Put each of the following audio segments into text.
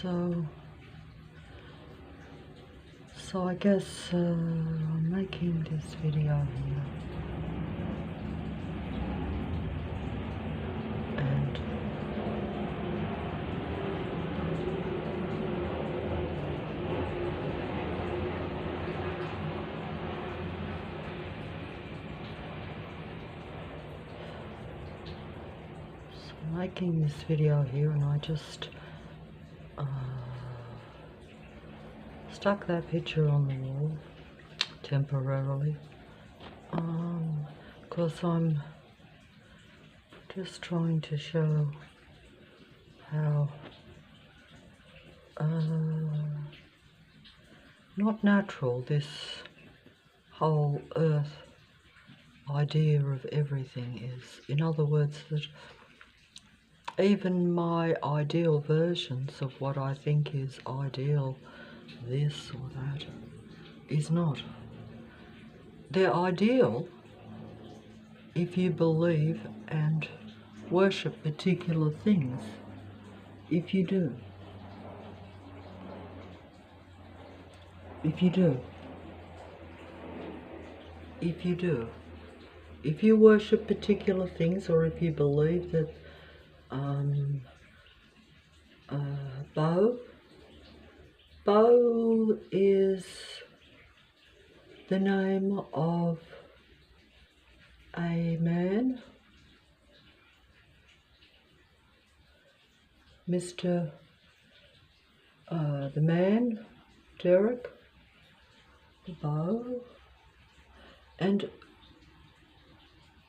So, I guess I'm making this video here, and making this video here, and I just stuck that picture on the wall temporarily, because I'm just trying to show how not natural this whole earth idea of everything is. In other words, that even my ideal versions of what I think is ideal, this or that, is not. They're ideal if you believe and worship particular things. If you do. If you do. If you do. If you worship particular things, or if you believe that Bo is the name of a man, Mr. The man, Derek, Bo, and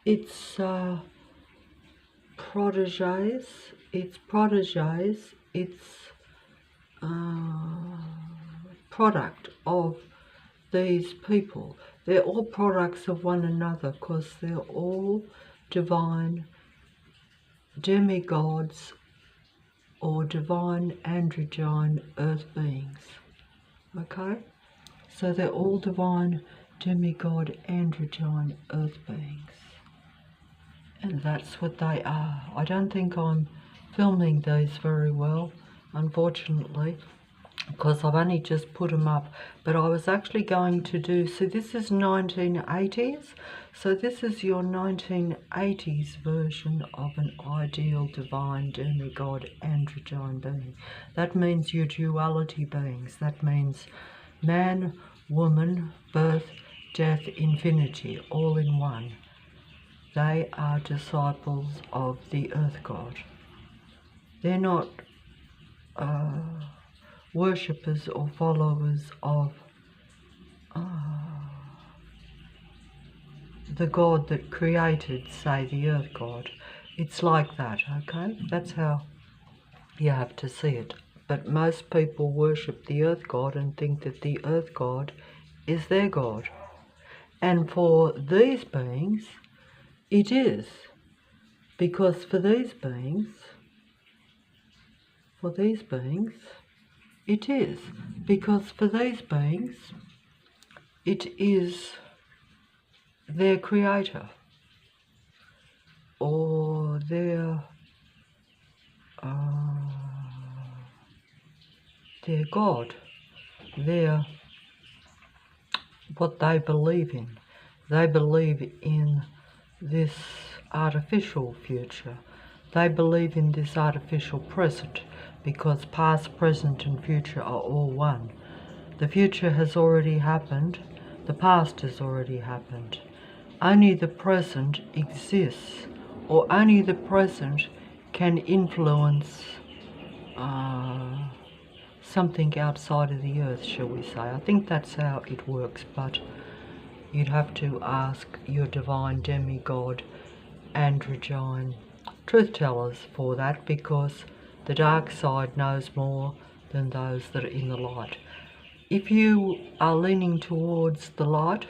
its proteges, its product of these people. They're all products of one another, because they're all divine demigods or divine androgyne earth beings. Okay? So they're all divine demigod androgyne earth beings. And that's what they are. I don't think I'm filming these very well, unfortunately, because I've only just put them up. But I was actually going to do, so this is 1980s. So this is your 1980s version of an ideal divine demigod androgyne being. That means your duality beings. That means man, woman, birth, death, infinity, all in one. They are disciples of the earth god. They're not worshippers or followers of the god that created, say, the earth god. It's like that, okay? That's how you have to see it. But most people worship the earth god and think that the earth god is their god. And for these beings, it is. Because for these beings, it is. Because for these beings, it is their creator, or their God, their what they believe in. They believe in this artificial future. They believe in this artificial present, because past, present and future are all one. The future has already happened. The past has already happened. Only the present exists, or only the present can influence something outside of the earth, shall we say. I think that's how it works, but you'd have to ask your divine demigod androgyne truth tellers for that, because the dark side knows more than those that are in the light. If you are leaning towards the light,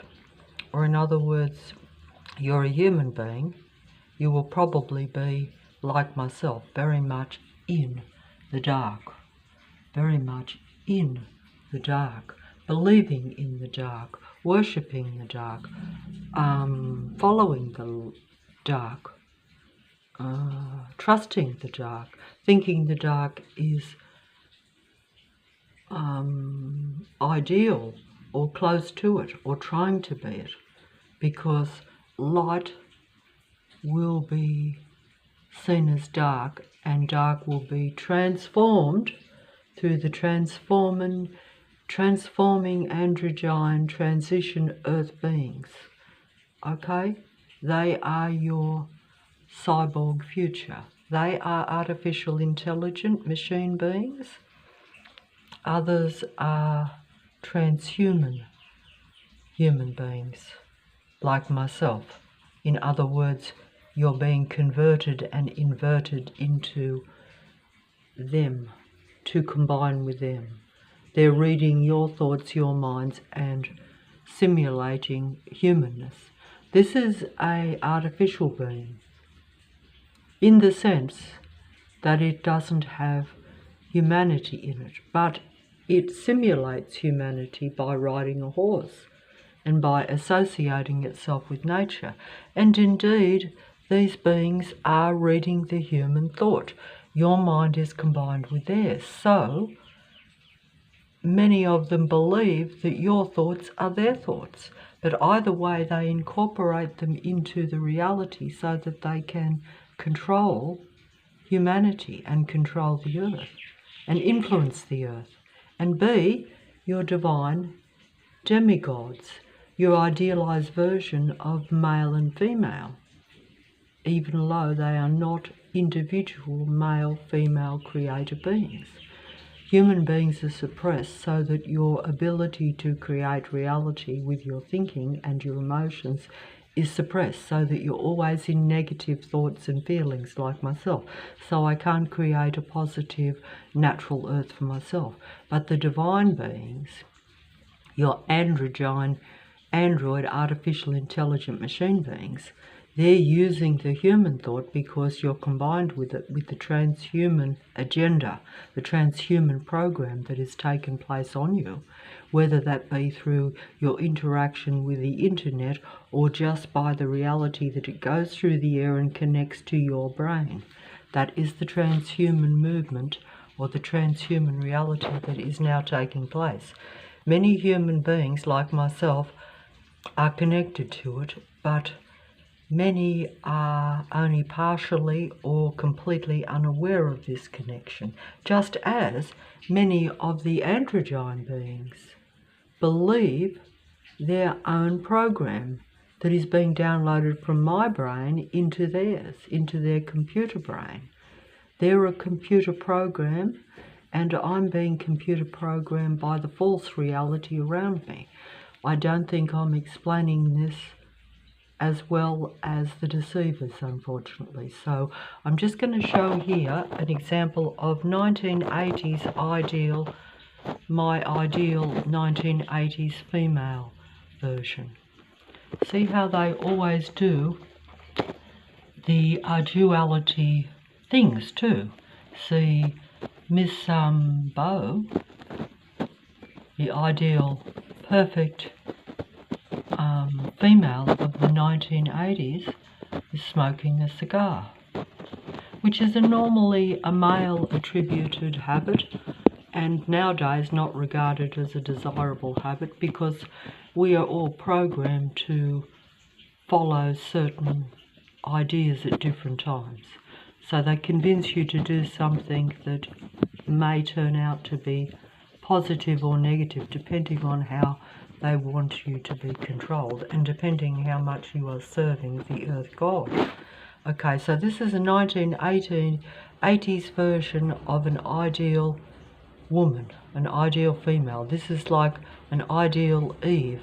or in other words, you're a human being, you will probably be like myself, very much in the dark, very much in the dark, believing in the dark, worshipping the dark, following the dark, trusting the dark, thinking the dark is ideal or close to it or trying to be it, because light will be seen as dark and dark will be transformed through the transforming androgyne transition earth beings. Okay? They are your cyborg future. They are artificial intelligent machine beings. Others are transhuman human beings, like myself. In other words, you're being converted and inverted into them to combine with them. They're reading your thoughts, your minds, and simulating humanness. This is an artificial being in the sense that it doesn't have humanity in it, but it simulates humanity by riding a horse and by associating itself with nature. And indeed, these beings are reading the human thought. Your mind is combined with theirs. So many of them believe that your thoughts are their thoughts. But either way, they incorporate them into the reality so that they can control humanity and control the earth and influence the earth and be your divine demigods, your idealized version of male and female, even though they are not individual male-female creator beings. Human beings are suppressed so that your ability to create reality with your thinking and your emotions is suppressed, so that you're always in negative thoughts and feelings, like myself. So I can't create a positive natural earth for myself. But the divine beings, your androgyne, android, artificial intelligent machine beings, they're using the human thought because you're combined with it, with the transhuman agenda, the transhuman program that has taken place on you, whether that be through your interaction with the internet or just by the reality that it goes through the air and connects to your brain. That is the transhuman movement or the transhuman reality that is now taking place. Many human beings, like myself, are connected to it, but many are only partially or completely unaware of this connection, just as many of the androgyne beings believe their own program that is being downloaded from my brain into theirs, into their computer brain. They're a computer program, and I'm being computer programmed by the false reality around me. I don't think I'm explaining this as well as the deceivers, unfortunately. So I'm just going to show here an example of 1980s ideal, my ideal 1980s female version. See how they always do the duality things too. See Miss Bo, the ideal perfect female of the 1980s, is smoking a cigar, which is normally a male attributed habit and nowadays not regarded as a desirable habit, because we are all programmed to follow certain ideas at different times. So they convince you to do something that may turn out to be positive or negative, depending on how they want you to be controlled and depending how much you are serving the earth god. Okay, so this is a 1980s version of an ideal woman, an ideal female. This is like an ideal Eve,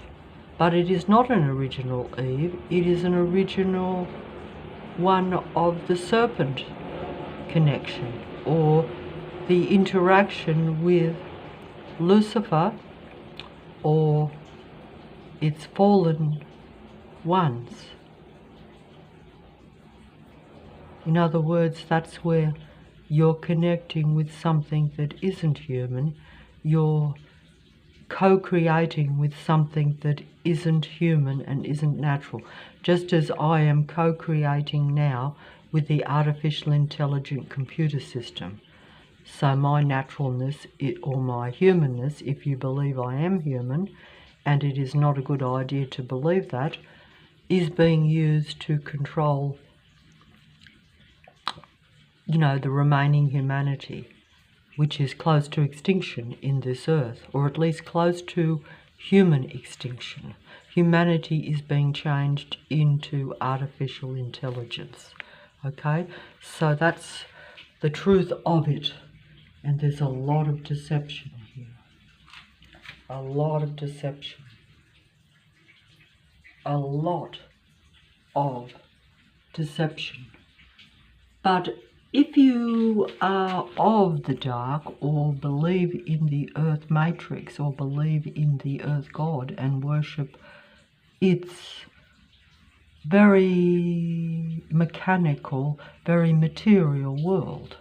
but it is not an original Eve. It is an original one of the serpent connection, or the interaction with Lucifer or its fallen ones. In other words, that's where you're connecting with something that isn't human. You're co-creating with something that isn't human and isn't natural, just as I am co-creating now with the artificial intelligent computer system. So my naturalness, or my humanness, if you believe I am human, and it is not a good idea to believe that, is being used to control, the remaining humanity, which is close to extinction in this earth, or at least close to human extinction. Humanity is being changed into artificial intelligence. Okay? So that's the truth of it. And there's a lot of deception here. A lot of deception. A lot of deception. But if you are of the dark, or believe in the earth matrix, or believe in the earth god and worship its very mechanical, very material world,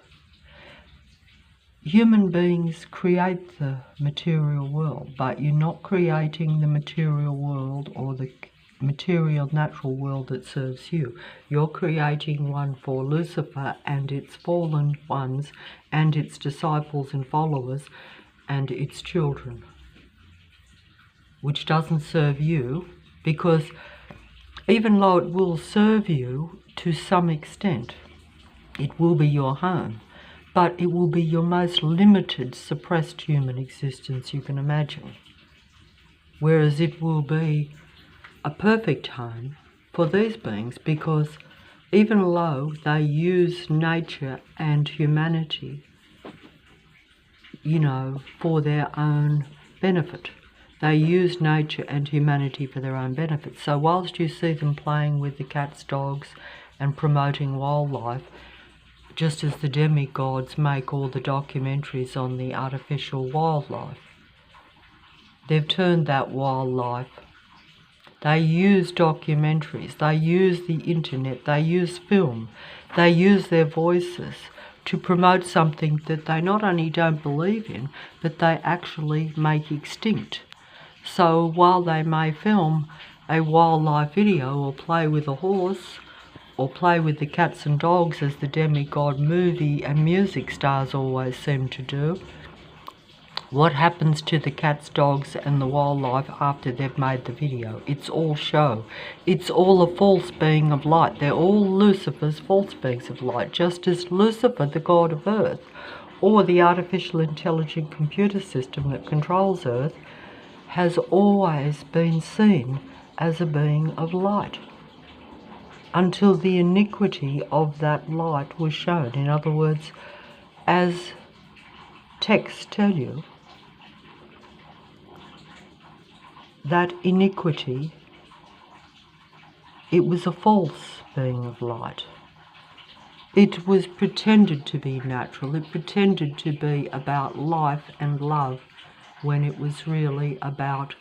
human beings create the material world, but you're not creating the material world or the material natural world that serves you. You're creating one for Lucifer and its fallen ones and its disciples and followers and its children, which doesn't serve you, because even though it will serve you to some extent, it will be your home, but it will be your most limited, suppressed human existence you can imagine. Whereas it will be a perfect home for these beings, because even though they use nature and humanity, for their own benefit, they use nature and humanity for their own benefit. So whilst you see them playing with the cats, dogs, and promoting wildlife, just as the demigods make all the documentaries on the artificial wildlife, they've turned that wildlife. They use documentaries, they use the internet, they use film, they use their voices to promote something that they not only don't believe in, but they actually make extinct. So while they may film a wildlife video, or play with a horse, or play with the cats and dogs as the demigod movie and music stars always seem to do, what happens to the cats, dogs and the wildlife after they've made the video? It's all show. It's all a false being of light. They're all Lucifer's false beings of light, just as Lucifer, the god of earth, or the artificial intelligent computer system that controls earth, has always been seen as a being of light, until the iniquity of that light was shown. In other words, as texts tell you, that iniquity, it was a false being of light. It was pretended to be natural. It pretended to be about life and love, when it was really about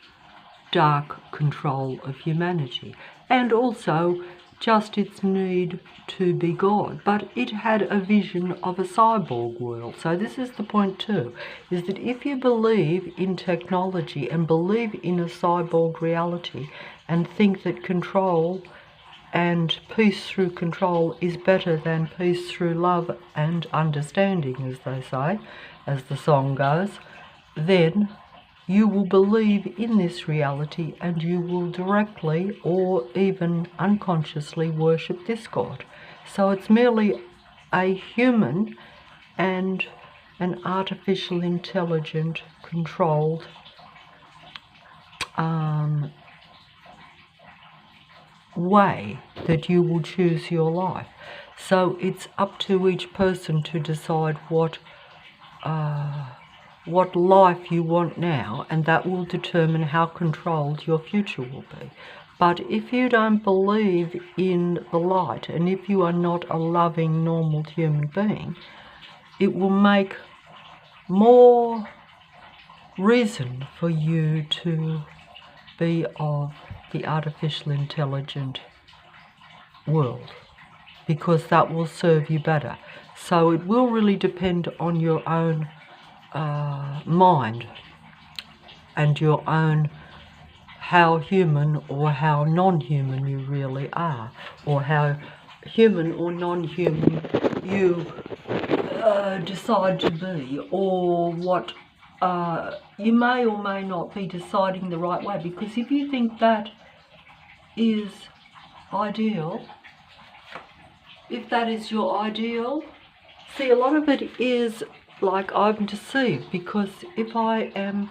dark control of humanity, and also just its need to be God. But it had a vision of a cyborg world. So this is the point too, is that if you believe in technology and believe in a cyborg reality and think that control and peace through control is better than peace through love and understanding, as they say, as the song goes, then you will believe in this reality and you will directly or even unconsciously worship this God. So it's merely a human and an artificial intelligent controlled way that you will choose your life. So it's up to each person to decide what life you want now, and that will determine how controlled your future will be. But if you don't believe in the light, and if you are not a loving, normal human being, it will make more reason for you to be of the artificial intelligent world, because that will serve you better. So it will really depend on your own mind and your own how human or how non-human you really are, or how human or non-human you decide to be, or what you may or may not be deciding the right way. Because if you think that is ideal, if that is your ideal, see, a lot of it is like I'm deceived, because if I am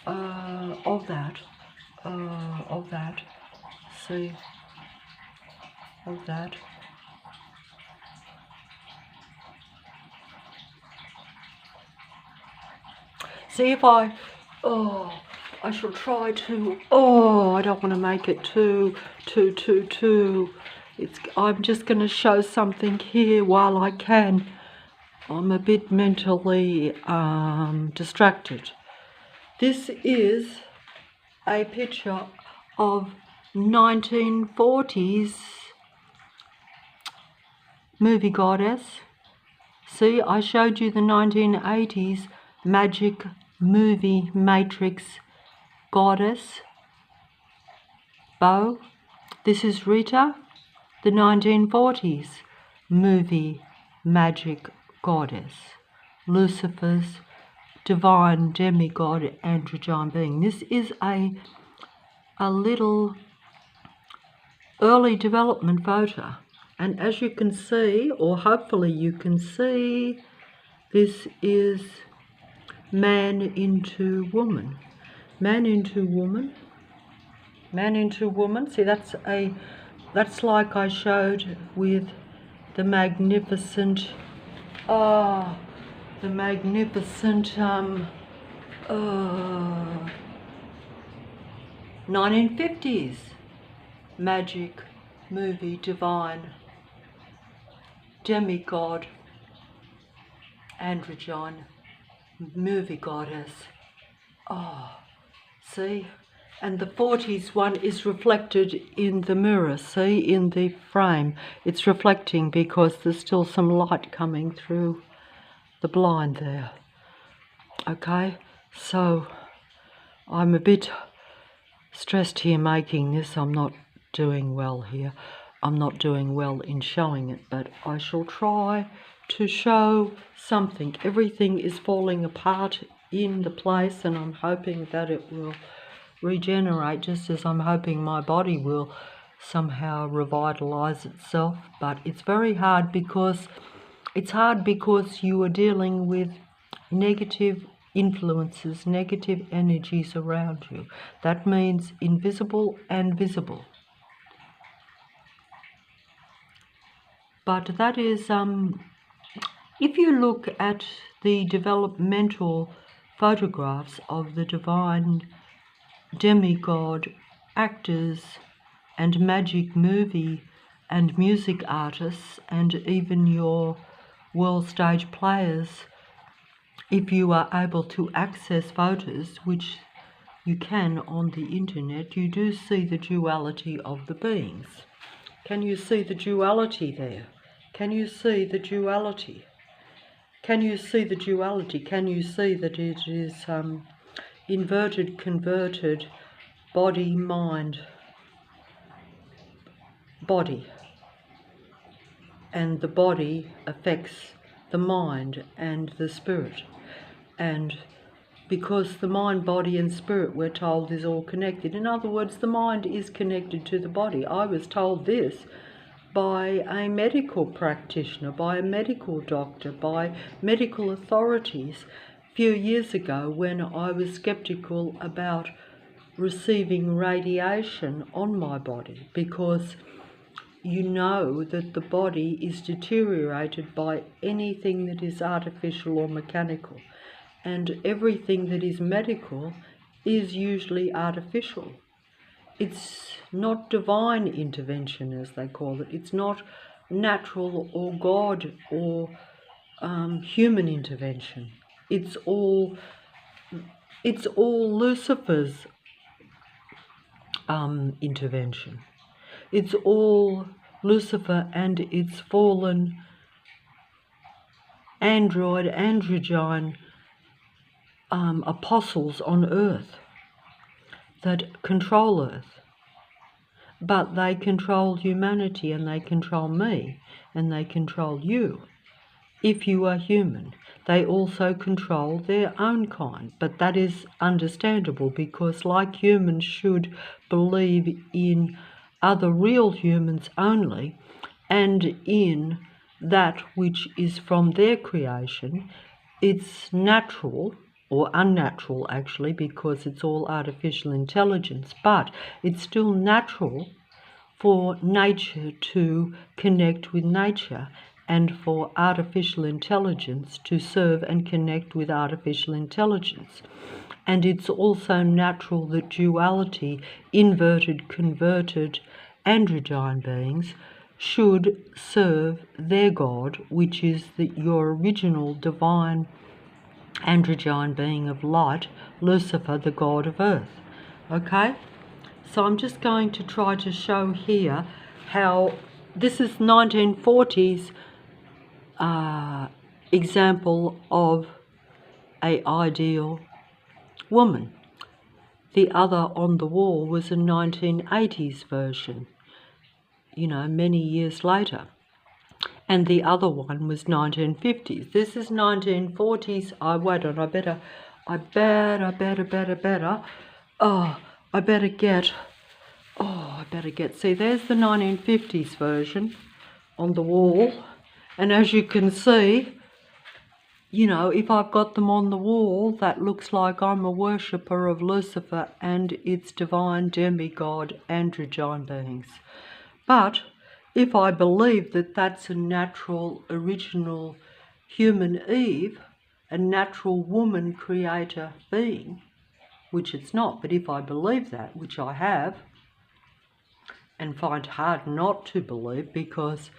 of that, see, of that, see, if I shall try to, I don't want to make it too, I'm just going to show something here while I can. I'm a bit mentally distracted. This is a picture of 1940s movie goddess. See, I showed you the 1980s magic movie matrix goddess bow. This is Rita, the 1940s movie magic goddess, Lucifer's divine demigod androgyne being. This is a little early development photo, and as you can see, or hopefully you can see, this is man into woman. Man into woman. Man into woman. See, that's like I showed with the magnificent 1950s magic movie divine demigod androgyne movie goddess. See, and the 40s one is reflected in the mirror. See, in the frame, it's reflecting because there's still some light coming through the blind there. Okay, so I'm a bit stressed here making this. I'm not doing well here. I'm not doing well in showing it, but I shall try to show something. Everything is falling apart in the place, and I'm hoping that it will regenerate, just as I'm hoping my body will somehow revitalize itself. But it's very hard because you are dealing with negative influences, negative energies around you. That means invisible and visible. But that is, if you look at the developmental photographs of the divine demigod actors and magic movie and music artists, and even your world stage players, if you are able to access photos, which you can on the internet, you do see the duality of the beings. Can you see the duality there? Can you see the duality? Can you see the duality? Can you see that it is inverted, converted, body, mind, body, and the body affects the mind and the spirit, and because the mind, body and spirit, we're told, is all connected. In other words, the mind is connected to the body. I was told this by a medical practitioner, by a medical doctor, by medical authorities a few years ago, when I was skeptical about receiving radiation on my body, because you know that the body is deteriorated by anything that is artificial or mechanical, and everything that is medical is usually artificial. It's not divine intervention, as they call it. It's not natural or God or human intervention. It's all Lucifer's intervention. It's all Lucifer and its fallen androgyne apostles on earth that control earth. But they control humanity, and they control me, and they control you. if you are human. They also control their own kind, but that is understandable because like humans should believe in other real humans only and in that which is from their creation, it's natural or unnatural actually because it's all artificial intelligence, but it's still natural for nature to connect with nature and for artificial intelligence to serve and connect with artificial intelligence. And it's also natural that duality, inverted, converted, androgyne beings should serve their God, which is your original divine androgyne being of light, Lucifer, the god of earth. Okay? So I'm just going to try to show here how this is 1940s example of a ideal woman. The other on the wall was a 1980s version, many years later. And the other one was 1950s. This is 1940s. Wait on, I better get, see, there's the 1950s version on the wall. And as you can see, if I've got them on the wall, that looks like I'm a worshipper of Lucifer and its divine demigod androgyne beings. But if I believe that that's a natural, original human Eve, a natural woman creator being, which it's not, but if I believe that, which I have, and find hard not to believe because,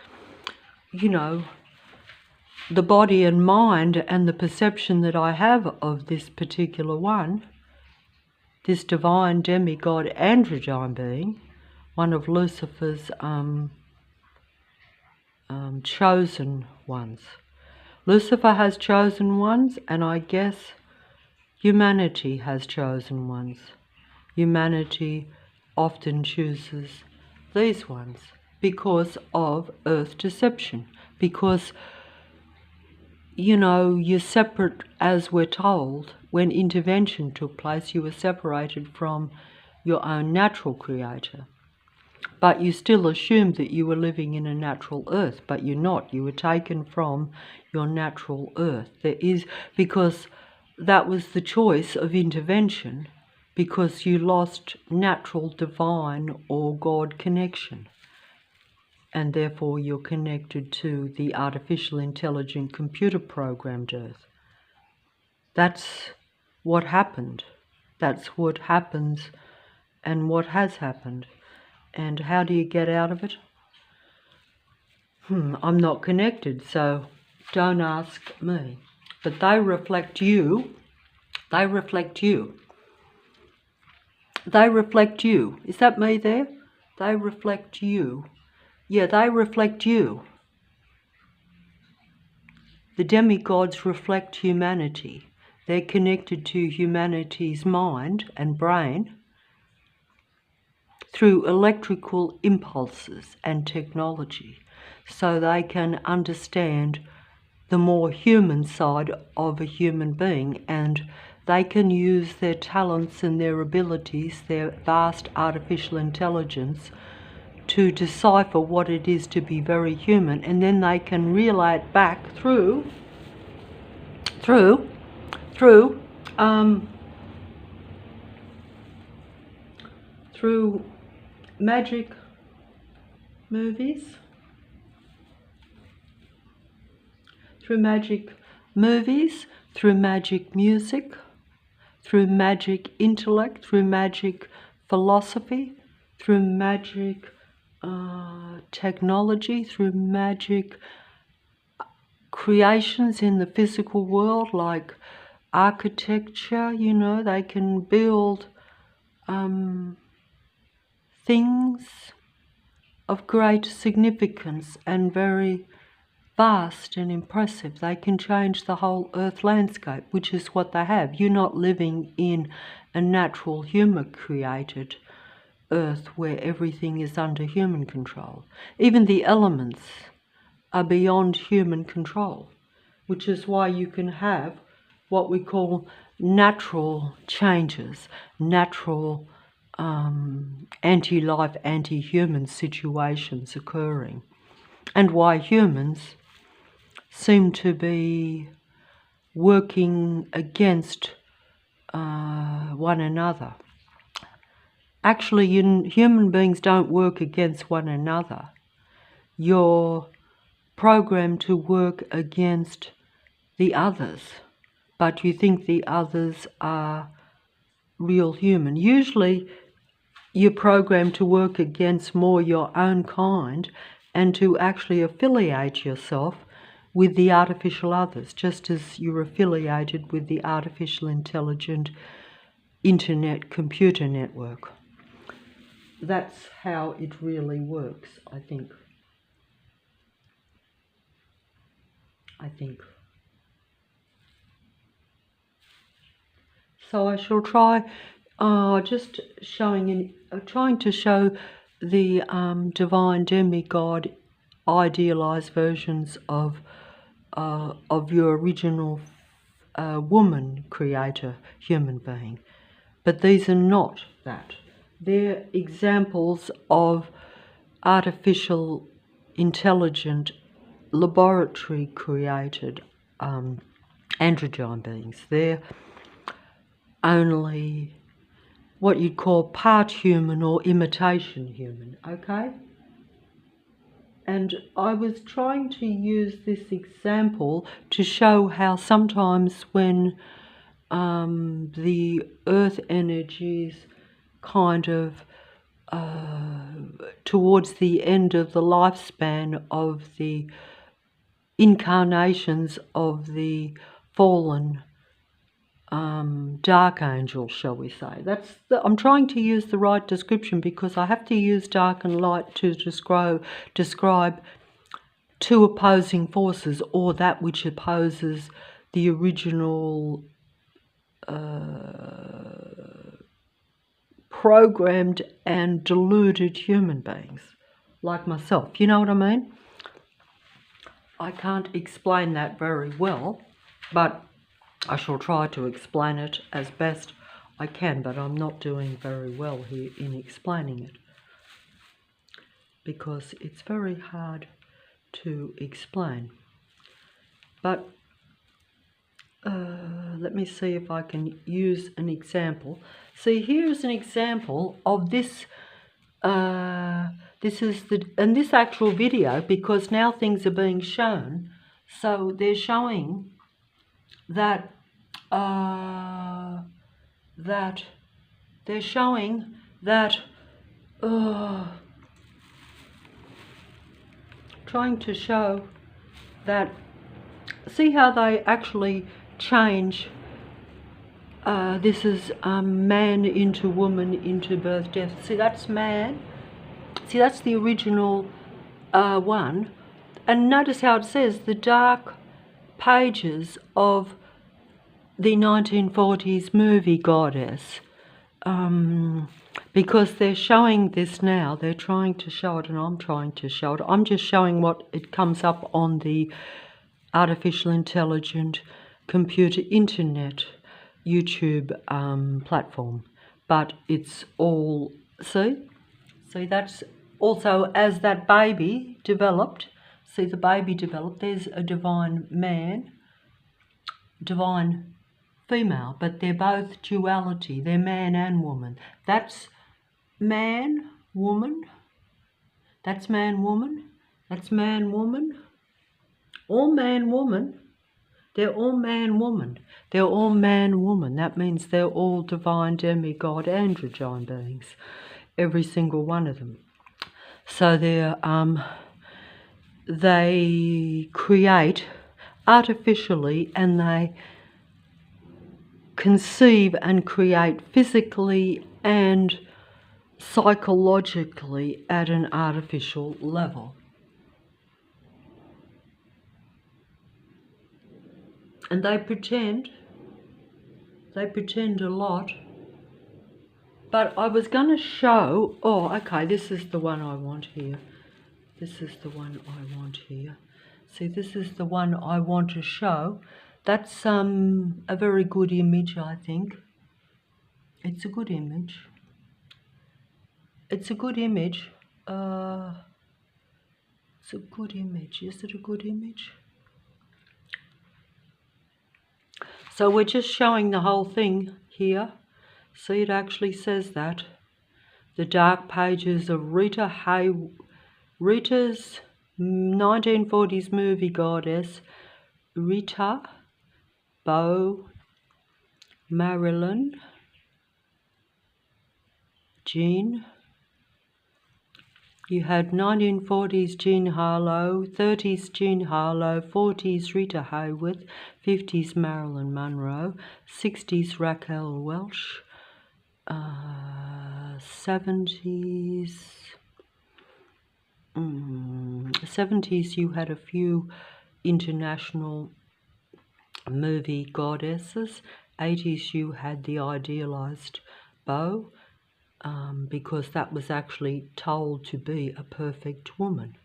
the body and mind and the perception that I have of this particular one, this divine demigod androgyne being, one of Lucifer's chosen ones. Lucifer has chosen ones, and I guess humanity has chosen ones. Humanity often chooses these ones because of earth deception, because you're separate, as we're told. When intervention took place, you were separated from your own natural creator. But you still assumed that you were living in a natural earth, but you're not. You were taken from your natural earth. Because that was the choice of intervention, because you lost natural divine or God connection. And therefore you're connected to the artificial intelligent computer programmed earth. That's what happened. That's what happens and what has happened. And how do you get out of it? I'm not connected, so don't ask me. But they reflect you. They reflect you. They reflect you. Is that me there? They reflect you. Yeah, they reflect you. The demigods reflect humanity. They're connected to humanity's mind and brain through electrical impulses and technology, so they can understand the more human side of a human being, and they can use their talents and their abilities, their vast artificial intelligence, to decipher what it is to be very human, and then they can relay it back through magic movies, through magic music, through magic intellect, through magic philosophy, through magic technology, through magic creations in the physical world, like architecture. They can build things of great significance and very vast and impressive. They can change the whole earth landscape, which is what they have. You're not living in a natural human created earth where everything is under human control. Even the elements are beyond human control. which is why you can have what we call natural changes, natural anti-life, anti-human situations occurring, and why humans seem to be working against one another. Actually, human beings don't work against one another. You're programmed to work against the others, but you think the others are real human. Usually you're programmed to work against more your own kind and to actually affiliate yourself with the artificial others, just as you're affiliated with the artificial intelligent internet computer network. That's how it really works, I think. So I shall try just trying to show the divine demigod idealized versions of your original woman creator human being. But these are not that. They're examples of artificial intelligent laboratory created androgyne beings. They're only what you'd call part human or imitation human, okay? And I was trying to use this example to show how sometimes when the earth energies kind of towards the end of the lifespan of the incarnations of the fallen dark angel, shall we say. I'm trying to use the right description because I have to use dark and light to describe two opposing forces, or that which opposes the original programmed and deluded human beings like myself. You know what I mean? I can't explain that very well, but I shall try to explain it as best I can, but I'm not doing very well here in explaining it because it's very hard to explain. But let me see if I can use an example. See, here's an example of this. This actual video, because now things are being shown, so they're showing that trying to show that, see how they actually change. This is man into woman into birth, death. See, that's man. See, that's the original one. And notice how it says the dark pages of the 1940s movie Goddess. Because they're showing this now, they're trying to show it, and I'm trying to show it. I'm just showing what it comes up on the artificial intelligent computer internet YouTube platform. But it's all, see, that's also as that baby developed. See, the baby developed. There's a divine man, divine female, but they're both duality. They're man and woman. That's man, woman. That's man, woman. That's man, woman. All man, woman. They're all man, woman. They're all man, woman. That means they're all divine demigod androgyne beings. Every single one of them. So they create artificially, and they conceive and create physically and psychologically at an artificial level. And they pretend a lot. But I was going to show, oh, okay, this is the one I want here. This is the one I want here. See, this is the one I want to show. That's a very good image, I think. It's a good image. It's a good image. It's a good image. Is it a good image? So we're just showing the whole thing here. See, it actually says that. The Dark Pages of Rita's 1940s movie goddess, Rita Bowe Marilyn Jean. You had 1940s Jean Harlow, 30s Jean Harlow, 40s Rita Hayworth, 50s Marilyn Monroe, 60s Raquel Welch, 70s you had a few international movie goddesses. 80s you had the idealized Bow, because that was actually told to be a perfect woman.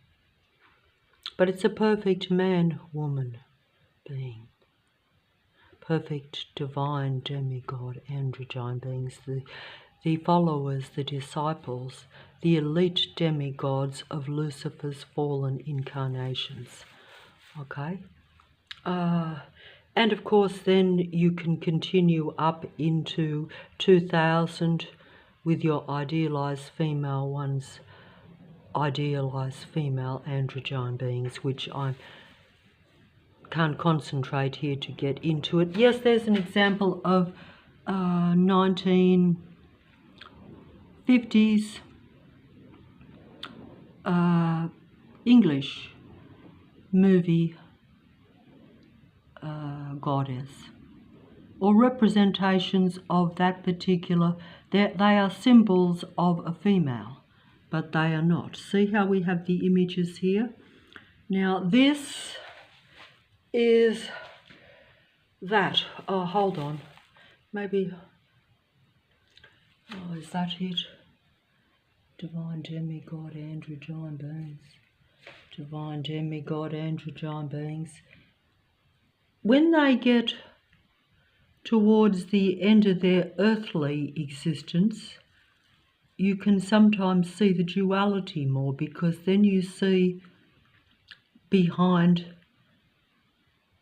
But it's a perfect man-woman being. Perfect divine demigod androgyne beings, the followers, the disciples, the elite demigods of Lucifer's fallen incarnations. Okay? And of course then you can continue up into 2000 with your idealized female ones, idealized female androgyne beings, which I can't concentrate here to get into it. Yes, there's an example of 1950s English movie goddess, or representations of that particular. They are symbols of a female, but they are not. See how we have the images here? Now this is that. Oh, hold on. Maybe. Oh, is that it? Divine demigod androgyne beings. Divine demigod androgyne beings. When they get towards the end of their earthly existence, you can sometimes see the duality more, because then you see behind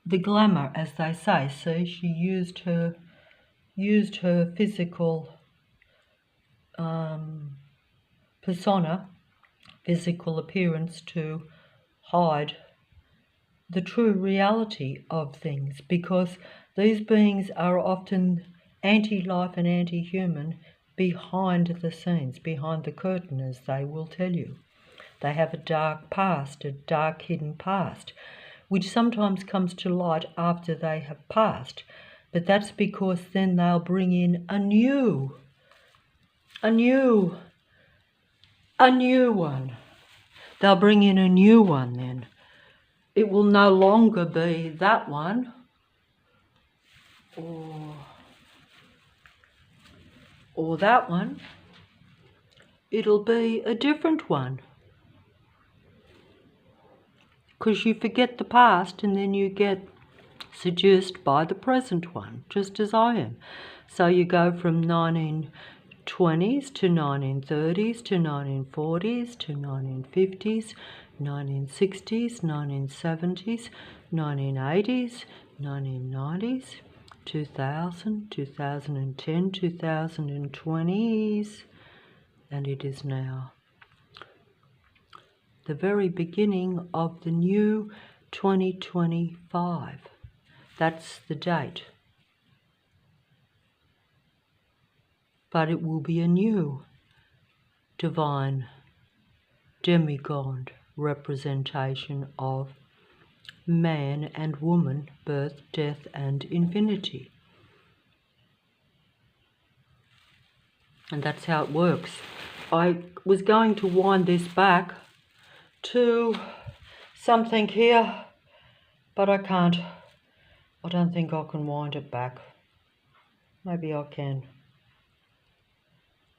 the glamour, as they say. See, she used her physical persona, physical appearance, to hide the true reality of things, because these beings are often anti-life and anti-human behind the scenes, behind the curtain, as they will tell you. They have a dark past, a dark hidden past, which sometimes comes to light after they have passed. But that's because then they'll bring in a new one. They'll bring in a new one then. It will no longer be that one, or that one. It'll be a different one. Because you forget the past and then you get seduced by the present one, just as I am. So you go from 1920s to 1930s to 1940s to 1950s, 1960s, 1970s, 1980s, 1990s, 2000, 2010, 2020s, and it is now the very beginning of the new 2025. That's the date. But it will be a new divine demigod representation of man and woman, birth, death, and infinity. And that's how it works. I was going to wind this back to something here, but I can't. I don't think I can wind it back. Maybe I can.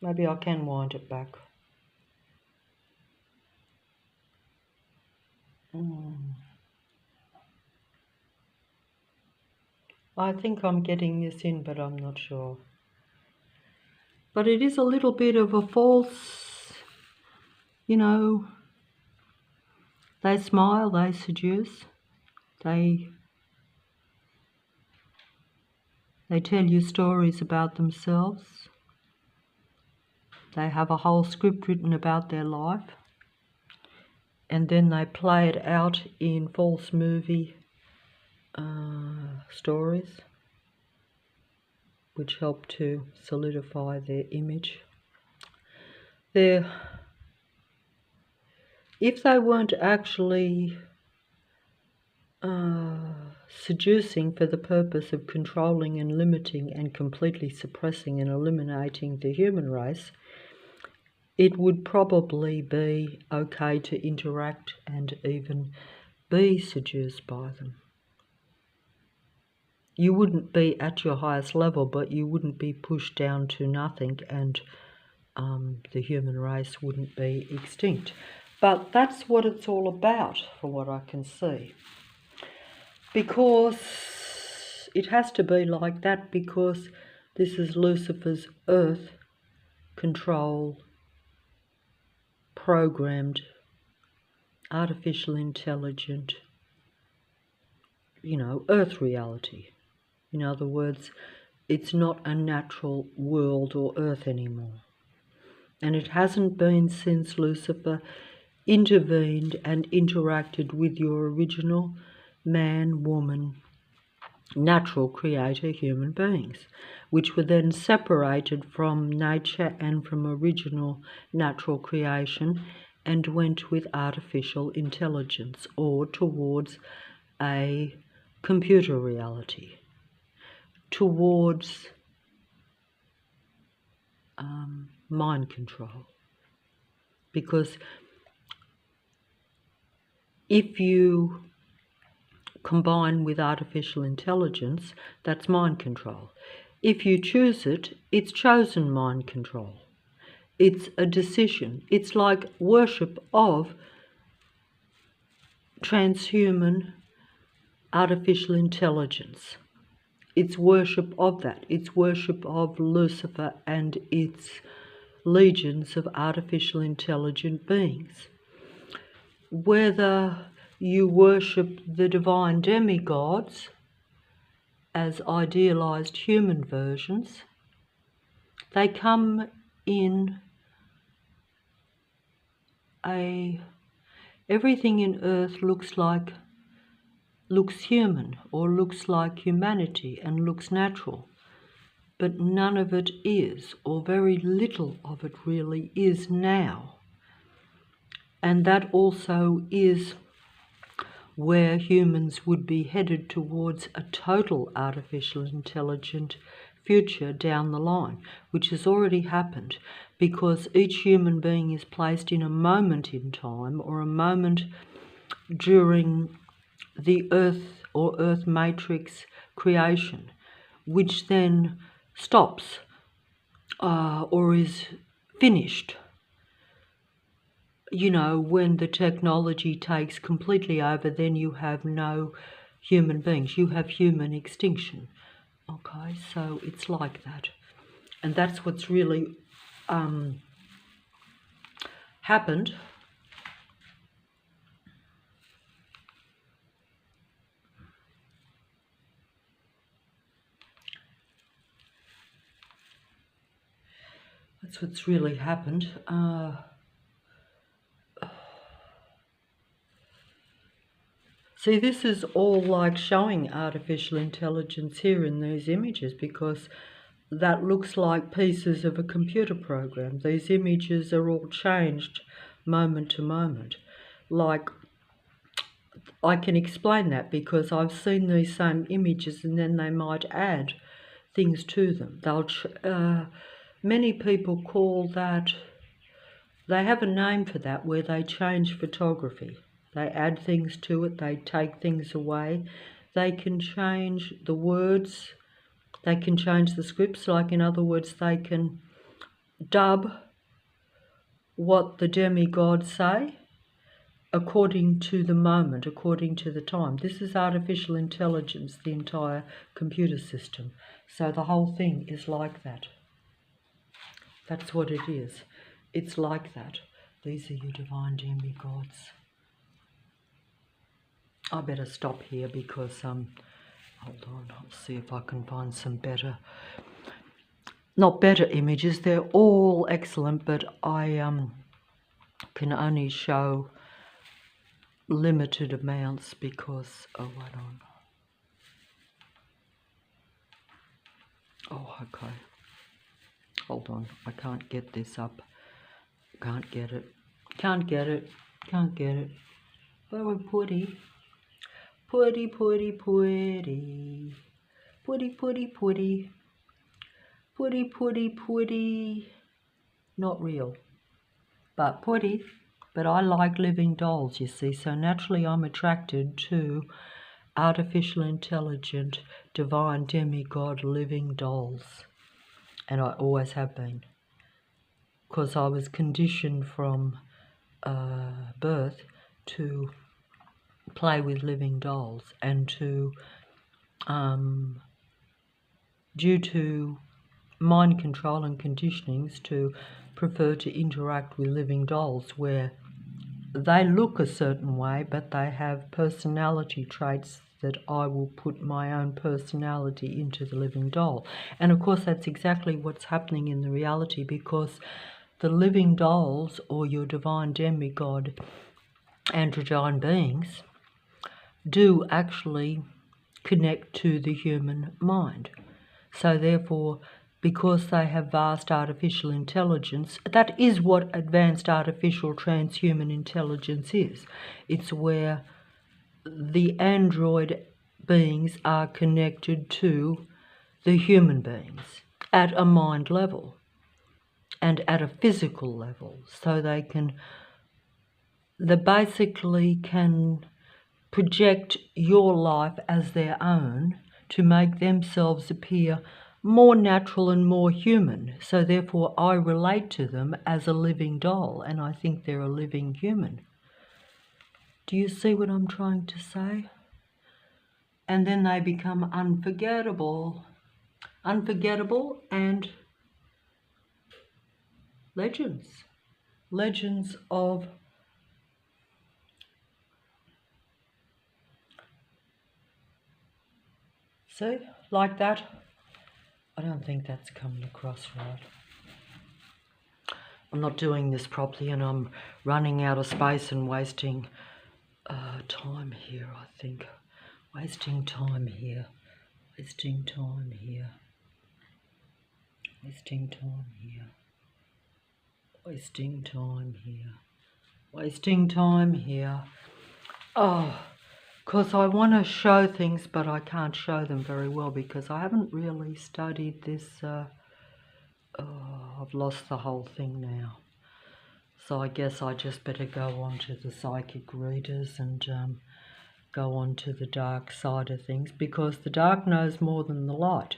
Maybe I can wind it back. I think I'm getting this in, but I'm not sure. But it is a little bit of a false, you know, they smile, they seduce, they tell you stories about themselves. They have a whole script written about their life, and then they play it out in false movie stories, which help to solidify their image. If they weren't actually seducing for the purpose of controlling and limiting and completely suppressing and eliminating the human race, it would probably be okay to interact and even be seduced by them. You wouldn't be at your highest level, but you wouldn't be pushed down to nothing, and the human race wouldn't be extinct. But that's what it's all about, from what I can see. Because it has to be like that, because this is Lucifer's earth control, programmed, artificial intelligent, earth reality. In other words, it's not a natural world or earth anymore. And it hasn't been since Lucifer intervened and interacted with your original man, woman, natural creator human beings, which were then separated from nature and from original natural creation and went with artificial intelligence, or towards a computer reality, towards mind control. Because if you combine with artificial intelligence, that's mind control. If you choose it, it's chosen mind control. It's a decision. It's like worship of transhuman artificial intelligence. It's worship of that. It's worship of Lucifer and its legions of artificial intelligent beings. Whether you worship the divine demigods as idealized human versions, they come in everything in earth looks human, or looks like humanity and looks natural, but none of it is, or very little of it really is now. And that also is where humans would be headed towards a total artificial intelligent future down the line, which has already happened, because each human being is placed in a moment in time, or a moment during the Earth or Earth matrix creation, which then stops or is finished. When the technology takes completely over, then you have no human beings. You have human extinction. Okay, so it's like that. And that's what's really happened. That's what's really happened. See, this is all like showing artificial intelligence here in these images, because that looks like pieces of a computer program. These images are all changed moment to moment. Like, I can explain that because I've seen these same images, and then they might add things to them. Many people call that, they have a name for that, where they change photography. They add things to it, they take things away. They can change the words, they can change the scripts. Like, in other words, they can dub what the demigods say, according to the moment, according to the time. This is artificial intelligence, the entire computer system. So the whole thing is like that. That's what it is. It's like that. These are your divine demigods. I better stop here because, hold on, I'll see if I can find some better, not better images. They're all excellent, but I can only show limited amounts because, oh, hold on. Oh, okay. Hold on, I can't get this up. Can't get it. Can't get it. Can't get it. Very pretty. Pretty, pretty, pretty. Pretty, pretty, pretty. Pretty, pretty, pretty. Not real, but pretty. But I like living dolls, you see, so naturally I'm attracted to artificial intelligent, divine demigod living dolls. And I always have been. Because I was conditioned from birth to play with living dolls and to, due to mind control and conditionings, to prefer to interact with living dolls where they look a certain way but they have personality traits that I will put my own personality into the living doll. And of course that's exactly what's happening in the reality, because the living dolls, or your divine demigod androgyne beings, do actually connect to the human mind. So therefore, because they have vast artificial intelligence, that is what advanced artificial transhuman intelligence is. It's where the android beings are connected to the human beings at a mind level and at a physical level, so they basically can project your life as their own to make themselves appear more natural and more human. So therefore I relate to them as a living doll, and I think they're a living human. Do you see what I'm trying to say? And then they become unforgettable. Unforgettable and legends. Legends of see, like that. I don't think that's coming across right. I'm not doing this properly and I'm running out of space and wasting time here, I think. Wasting time here. Wasting time here. Wasting time here. Wasting time here. Wasting time here. Oh, because I want to show things, but I can't show them very well because I haven't really studied this. I've lost the whole thing now. So I guess I just better go on to the psychic readers and go on to the dark side of things, because the dark knows more than the light.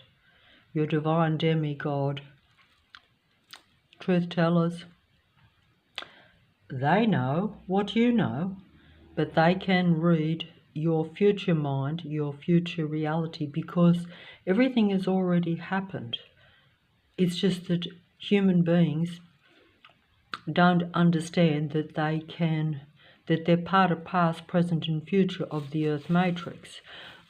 Your divine demigod, truth tellers, they know what you know, but they can read your future mind, your future reality, because everything has already happened. It's just that human beings don't understand that they're part of past, present and future of the Earth Matrix.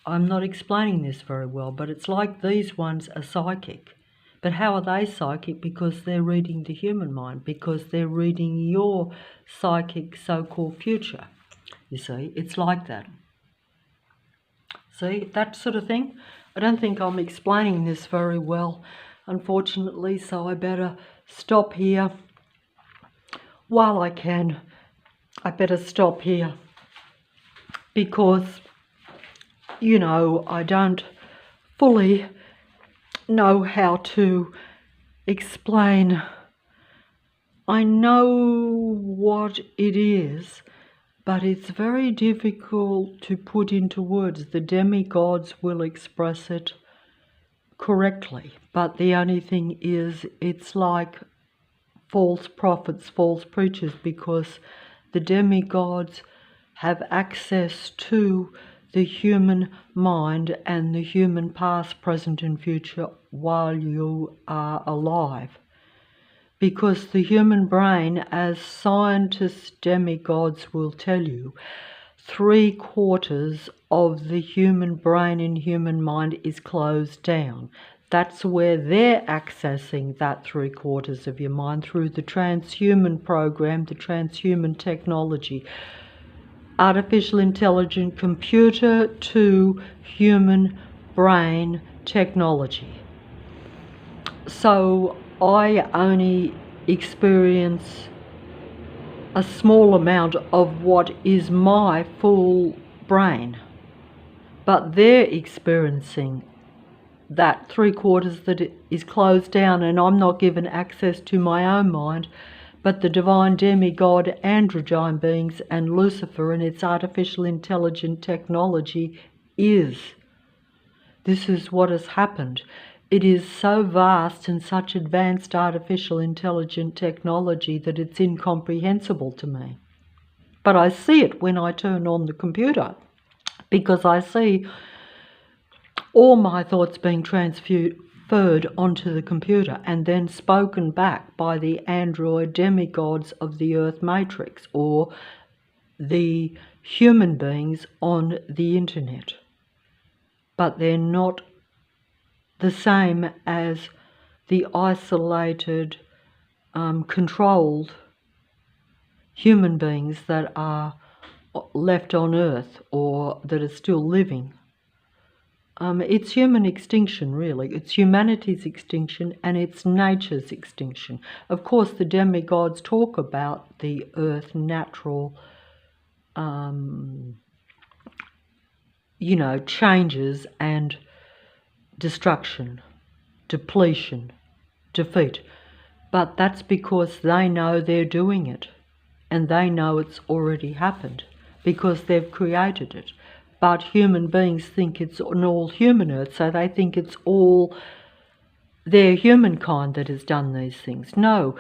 I'm not explaining this very well, but it's like these ones are psychic. But how are they psychic? Because they're reading the human mind, because they're reading your psychic so-called future. You see, it's like that. See, that sort of thing? I don't think I'm explaining this very well, unfortunately, so I better stop here while I can. I better stop here because, you know, I don't fully know how to explain. I know what it is, but it's very difficult to put into words. The demigods will express it correctly, but the only thing is it's like false prophets, false preachers, because the demigods have access to the human mind and the human past, present and future while you are alive. Because the human brain, as scientists, demigods will tell you, 3/4 of the human brain and human mind is closed down. That's where they're accessing that 3/4 of your mind through the transhuman program, the transhuman technology. Artificial intelligent computer to human brain technology. So I only experience a small amount of what is my full brain, but they're experiencing that 3/4 that is closed down, and I'm not given access to my own mind, but the divine demigod androgyne beings and Lucifer and its artificial intelligent technology is. This is what has happened. It is so vast and such advanced artificial intelligent technology that it's incomprehensible to me. But I see it when I turn on the computer, because I see all my thoughts being transferred onto the computer and then spoken back by the android demigods of the Earth Matrix, or the human beings on the internet. But they're not the same as the isolated, controlled human beings that are left on Earth or that are still living. It's human extinction, really. It's humanity's extinction and it's nature's extinction. Of course, the demigods talk about the Earth natural, changes and destruction, depletion, defeat. But that's because they know they're doing it, and they know it's already happened because they've created it. But human beings think it's an all-human Earth, so they think it's all their humankind that has done these things. No,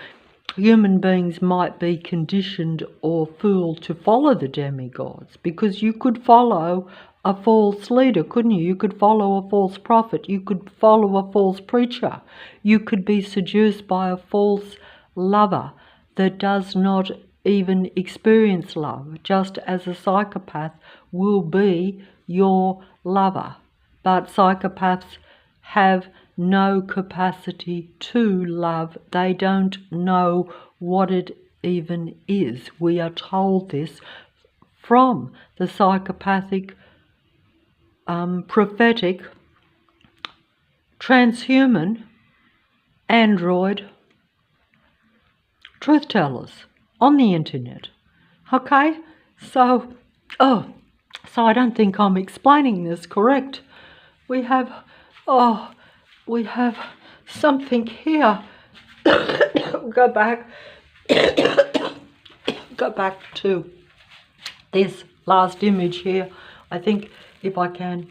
human beings might be conditioned or fooled to follow the demigods, because you could follow a false leader, couldn't you? You could follow a false prophet. You could follow a false preacher. You could be seduced by a false lover that does not even experience love, just as a psychopath will be your lover. But psychopaths have no capacity to love. They don't know what it even is. We are told this from the psychopathic, prophetic, transhuman, android truth tellers on the internet. Okay? So I don't think I'm explaining this correct. We have something here. Go back to this last image here. I think if I can